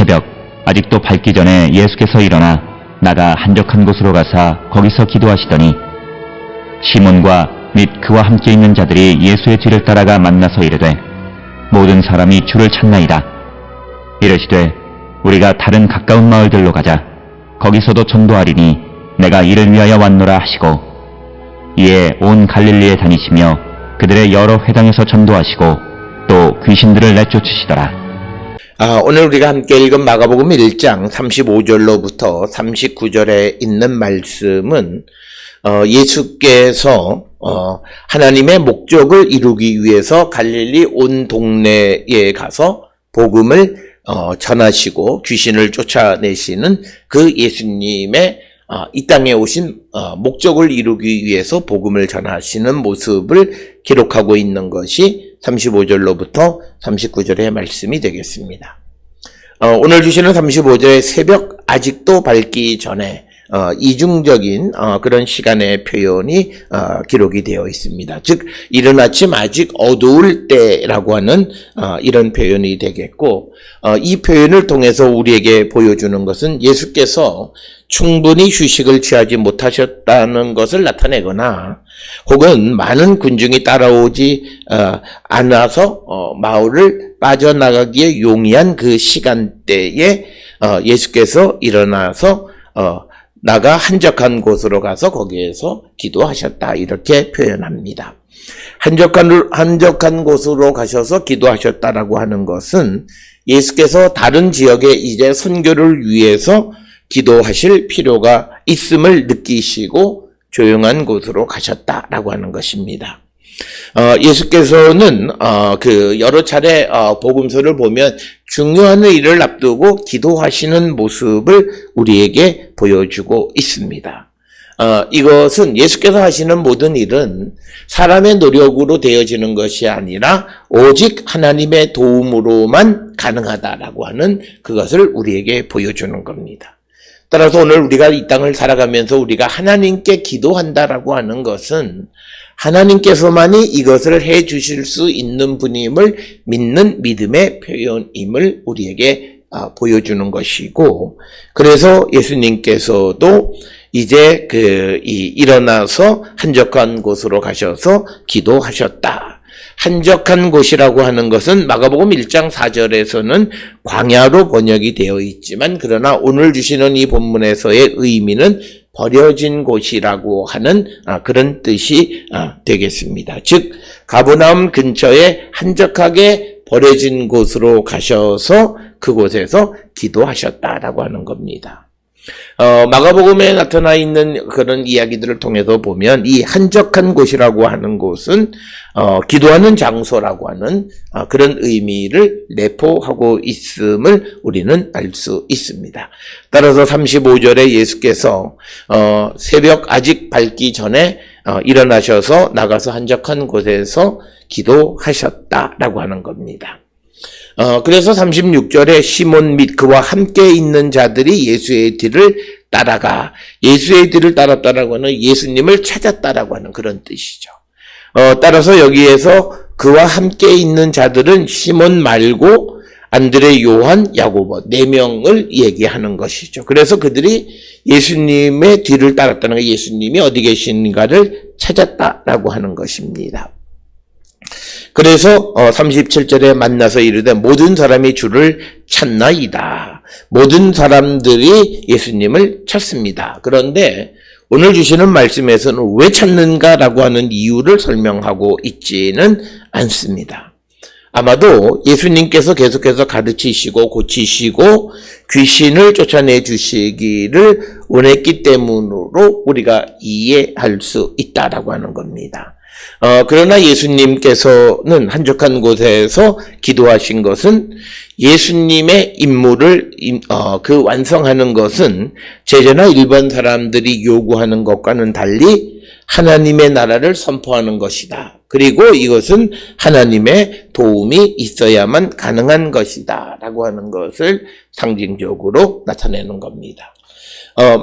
새벽 아직도 밝기 전에 예수께서 일어나 나가 한적한 곳으로 가사 거기서 기도하시더니 시몬과 및 그와 함께 있는 자들이 예수의 뒤를 따라가 만나서 이르되 모든 사람이 주를 찾나이다. 이르시되 우리가 다른 가까운 마을들로 가자. 거기서도 전도하리니 내가 이를 위하여 왔노라 하시고 이에 온 갈릴리에 다니시며 그들의 여러 회당에서 전도하시고 또 귀신들을 내쫓으시더라. 오늘 우리가 함께 읽은 마가복음 1장 35절로부터 39절에 있는 말씀은 예수께서 하나님의 목적을 이루기 위해서 갈릴리 온 동네에 가서 복음을 전하시고 귀신을 쫓아내시는 그 예수님의 이 땅에 오신 목적을 이루기 위해서 복음을 전하시는 모습을 기록하고 있는 것이 35절로부터 39절의 말씀이 되겠습니다. 오늘 주시는 35절의 새벽 아직도 밝기 전에 이중적인 그런 시간의 표현이 기록이 되어 있습니다. 즉 이른 아침 아직 어두울 때라고 하는 이런 표현이 되겠고 이 표현을 통해서 우리에게 보여주는 것은 예수께서 충분히 휴식을 취하지 못하셨다는 것을 나타내거나 혹은 많은 군중이 따라오지 않아서 마을을 빠져나가기에 용이한 그 시간대에 예수께서 일어나서 나가 한적한 곳으로 가서 거기에서 기도하셨다 이렇게 표현합니다. 한적한 곳으로 가셔서 기도하셨다라고 하는 것은 예수께서 다른 지역에 이제 선교를 위해서 기도하실 필요가 있음을 느끼시고 조용한 곳으로 가셨다라고 하는 것입니다. 예수께서는 그 여러 차례 복음서를 보면 중요한 일을 앞두고 기도하시는 모습을 우리에게 보여주고 있습니다. 이것은 예수께서 하시는 모든 일은 사람의 노력으로 되어지는 것이 아니라 오직 하나님의 도움으로만 가능하다라고 하는 그것을 우리에게 보여주는 겁니다. 따라서 오늘 우리가 이 땅을 살아가면서 우리가 하나님께 기도한다라고 하는 것은 하나님께서만이 이것을 해 주실 수 있는 분임을 믿는 믿음의 표현임을 우리에게 보여주는 것이고, 그래서 예수님께서도 이제 일어나서 한적한 곳으로 가셔서 기도하셨다. 한적한 곳이라고 하는 것은 마가복음 1장 4절에서는 광야로 번역이 되어 있지만, 그러나 오늘 주시는 이 본문에서의 의미는 버려진 곳이라고 하는 그런 뜻이 되겠습니다. 즉 가버나움 근처에 한적하게 버려진 곳으로 가셔서 그곳에서 기도하셨다라고 하는 겁니다. 마가복음에 나타나 있는 그런 이야기들을 통해서 보면 이 한적한 곳이라고 하는 곳은 기도하는 장소라고 하는 그런 의미를 내포하고 있음을 우리는 알 수 있습니다. 따라서 35절에 예수께서 새벽 아직 밝기 전에 일어나셔서 나가서 한적한 곳에서 기도하셨다라고 하는 겁니다. 그래서 36절에 시몬 및 그와 함께 있는 자들이 예수의 뒤를 따라가, 예수의 뒤를 따랐다라고 하는 예수님을 찾았다라고 하는 그런 뜻이죠. 따라서 여기에서 그와 함께 있는 자들은 시몬 말고 안드레, 요한, 야고보 4명을 얘기하는 것이죠. 그래서 그들이 예수님의 뒤를 따랐다는 것, 예수님이 어디 계신가를 찾았다라고 하는 것입니다. 그래서 37절에 만나서 이르되 모든 사람이 주를 찾나이다. 모든 사람들이 예수님을 찾습니다. 그런데 오늘 주시는 말씀에서는 왜 찾는가라고 하는 이유를 설명하고 있지는 않습니다. 아마도 예수님께서 계속해서 가르치시고 고치시고 귀신을 쫓아내 주시기를 원했기 때문으로 우리가 이해할 수 있다라고 하는 겁니다. 그러나 예수님께서는 한적한 곳에서 기도하신 것은 예수님의 임무를 완성하는 것은 제자나 일반 사람들이 요구하는 것과는 달리 하나님의 나라를 선포하는 것이다. 그리고 이것은 하나님의 도움이 있어야만 가능한 것이다 라고 하는 것을 상징적으로 나타내는 겁니다.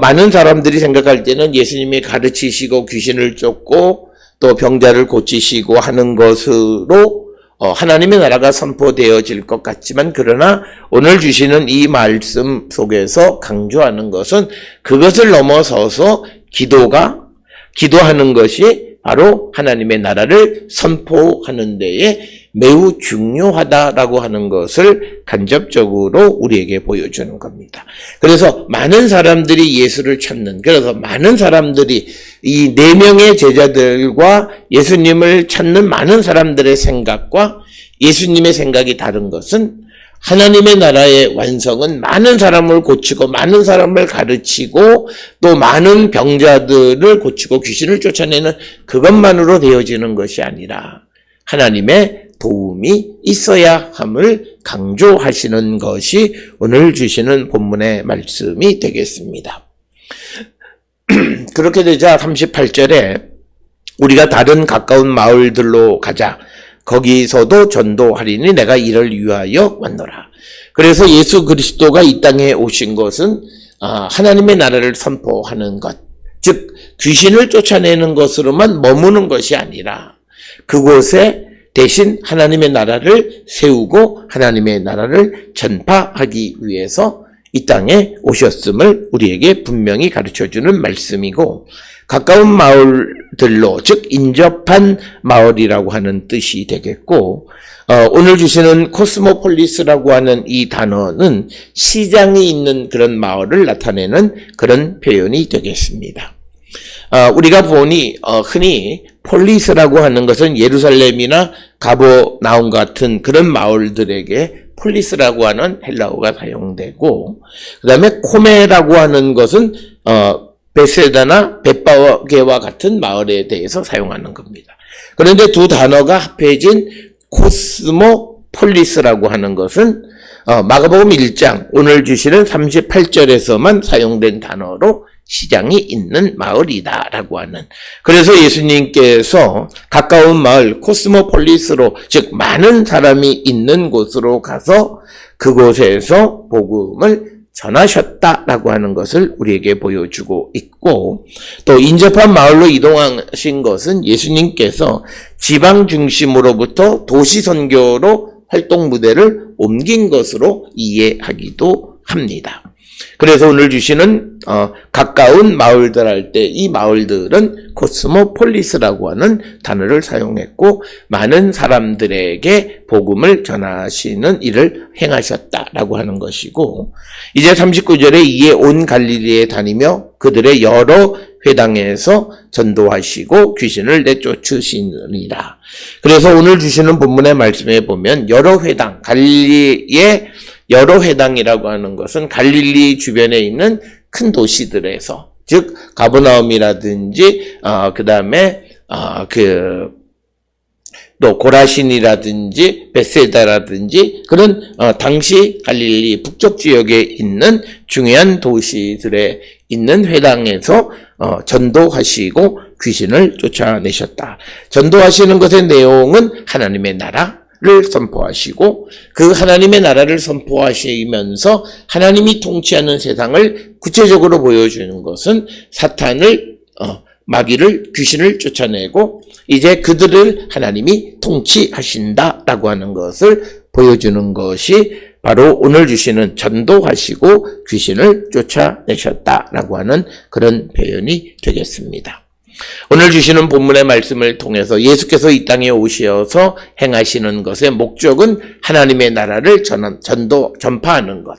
많은 사람들이 생각할 때는 예수님이 가르치시고 귀신을 쫓고 또 병자를 고치시고 하는 것으로 하나님의 나라가 선포되어질 것 같지만 그러나 오늘 주시는 이 말씀 속에서 강조하는 것은 그것을 넘어서서 기도하는 것이 바로 하나님의 나라를 선포하는 데에 매우 중요하다라고 하는 것을 간접적으로 우리에게 보여주는 겁니다. 그래서 많은 사람들이 예수를 찾는, 그래서 많은 사람들이 이 4명의 제자들과 예수님을 찾는 많은 사람들의 생각과 예수님의 생각이 다른 것은 하나님의 나라의 완성은 많은 사람을 고치고 많은 사람을 가르치고 또 많은 병자들을 고치고 귀신을 쫓아내는 그것만으로 되어지는 것이 아니라 하나님의 도움이 있어야 함을 강조하시는 것이 오늘 주시는 본문의 말씀이 되겠습니다. 그렇게 되자 38절에 우리가 다른 가까운 마을들로 가자. 거기서도 전도하리니 내가 이를 위하여 왔노라. 그래서 예수 그리스도가 이 땅에 오신 것은 하나님의 나라를 선포하는 것, 즉 귀신을 쫓아내는 것으로만 머무는 것이 아니라 그곳에 대신 하나님의 나라를 세우고 하나님의 나라를 전파하기 위해서 이 땅에 오셨음을 우리에게 분명히 가르쳐주는 말씀이고, 가까운 마을들로, 즉 인접한 마을이라고 하는 뜻이 되겠고, 오늘 주시는 코스모폴리스라고 하는 이 단어는 시장이 있는 그런 마을을 나타내는 그런 표현이 되겠습니다. 우리가 보니 흔히 폴리스라고 하는 것은 예루살렘이나 가버나움 같은 그런 마을들에게 폴리스라고 하는 헬라어가 사용되고, 그 다음에 코메라고 하는 것은 베세다나 벳바게와 같은 마을에 대해서 사용하는 겁니다. 그런데 두 단어가 합해진 코스모폴리스라고 하는 것은 마가복음 1장 오늘 주시는 38절에서만 사용된 단어로 시장이 있는 마을이다라고 하는, 그래서 예수님께서 가까운 마을 코스모폴리스로, 즉 많은 사람이 있는 곳으로 가서 그곳에서 복음을 전하셨다라고 하는 것을 우리에게 보여주고 있고, 또 인접한 마을로 이동하신 것은 예수님께서 지방 중심으로부터 도시 선교로 활동 무대를 옮긴 것으로 이해하기도 합니다. 그래서 오늘 주시는 가까운 마을들 할 때 이 마을들은 코스모폴리스라고 하는 단어를 사용했고, 많은 사람들에게 복음을 전하시는 일을 행하셨다라고 하는 것이고, 이제 39절에 이에 온 갈릴리에 다니며 그들의 여러 회당에서 전도하시고 귀신을 내쫓으시니라. 그래서 오늘 주시는 본문의 말씀에 보면 여러 회당, 갈릴리의 여러 회당이라고 하는 것은 갈릴리 주변에 있는 큰 도시들에서, 즉 가버나움이라든지 그 다음에 또 고라신이라든지 베세다라든지 그런 당시 갈릴리 북쪽 지역에 있는 중요한 도시들에 있는 회당에서 전도하시고 귀신을 쫓아내셨다. 전도하시는 것의 내용은 하나님의 나라를 선포하시고, 그 하나님의 나라를 선포하시면서 하나님이 통치하는 세상을 구체적으로 보여주는 것은 사탄을, 마귀를, 귀신을 쫓아내고 이제 그들을 하나님이 통치하신다라고 하는 것을 보여주는 것이 바로 오늘 주시는 전도하시고 귀신을 쫓아내셨다라고 하는 그런 표현이 되겠습니다. 오늘 주시는 본문의 말씀을 통해서 예수께서 이 땅에 오셔서 행하시는 것의 목적은 하나님의 나라를 전파하는 것,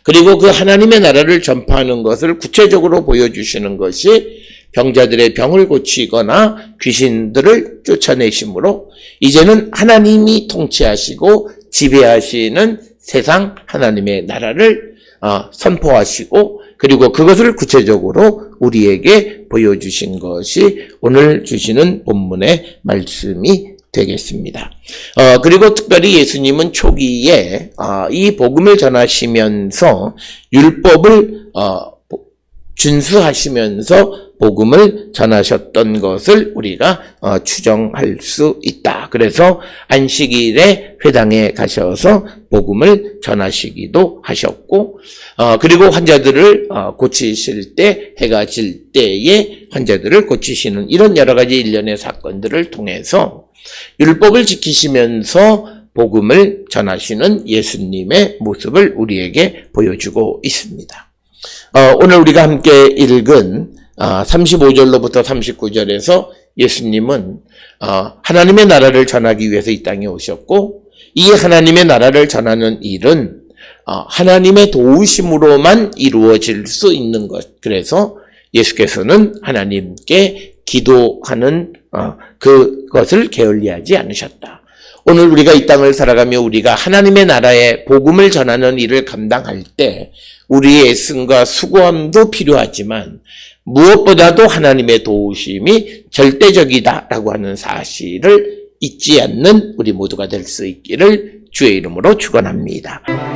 그리고 그 하나님의 나라를 전파하는 것을 구체적으로 보여주시는 것이 병자들의 병을 고치거나 귀신들을 쫓아내심으로 이제는 하나님이 통치하시고 지배하시는 세상 하나님의 나라를 선포하시고, 그리고 그것을 구체적으로 우리에게 보여주신 것이 오늘 주시는 본문의 말씀이 되겠습니다. 그리고 특별히 예수님은 초기에 이 복음을 전하시면서 율법을 준수하시면서 복음을 전하셨던 것을 우리가 추정할 수 있다. 그래서 안식일에 회당에 가셔서 복음을 전하시기도 하셨고, 그리고 환자들을 고치실 때, 해가 질 때에 환자들을 고치시는 이런 여러 가지 일련의 사건들을 통해서 율법을 지키시면서 복음을 전하시는 예수님의 모습을 우리에게 보여주고 있습니다. 오늘 우리가 함께 읽은 35절로부터 39절에서 예수님은 하나님의 나라를 전하기 위해서 이 땅에 오셨고, 이 하나님의 나라를 전하는 일은 하나님의 도우심으로만 이루어질 수 있는 것. 그래서 예수께서는 하나님께 기도하는 그것을 게을리하지 않으셨다. 오늘 우리가 이 땅을 살아가며 우리가 하나님의 나라의 복음을 전하는 일을 감당할 때 우리의 애씀과 수고함도 필요하지만 무엇보다도 하나님의 도우심이 절대적이다라고 하는 사실을 잊지 않는 우리 모두가 될 수 있기를 주의 이름으로 축원합니다.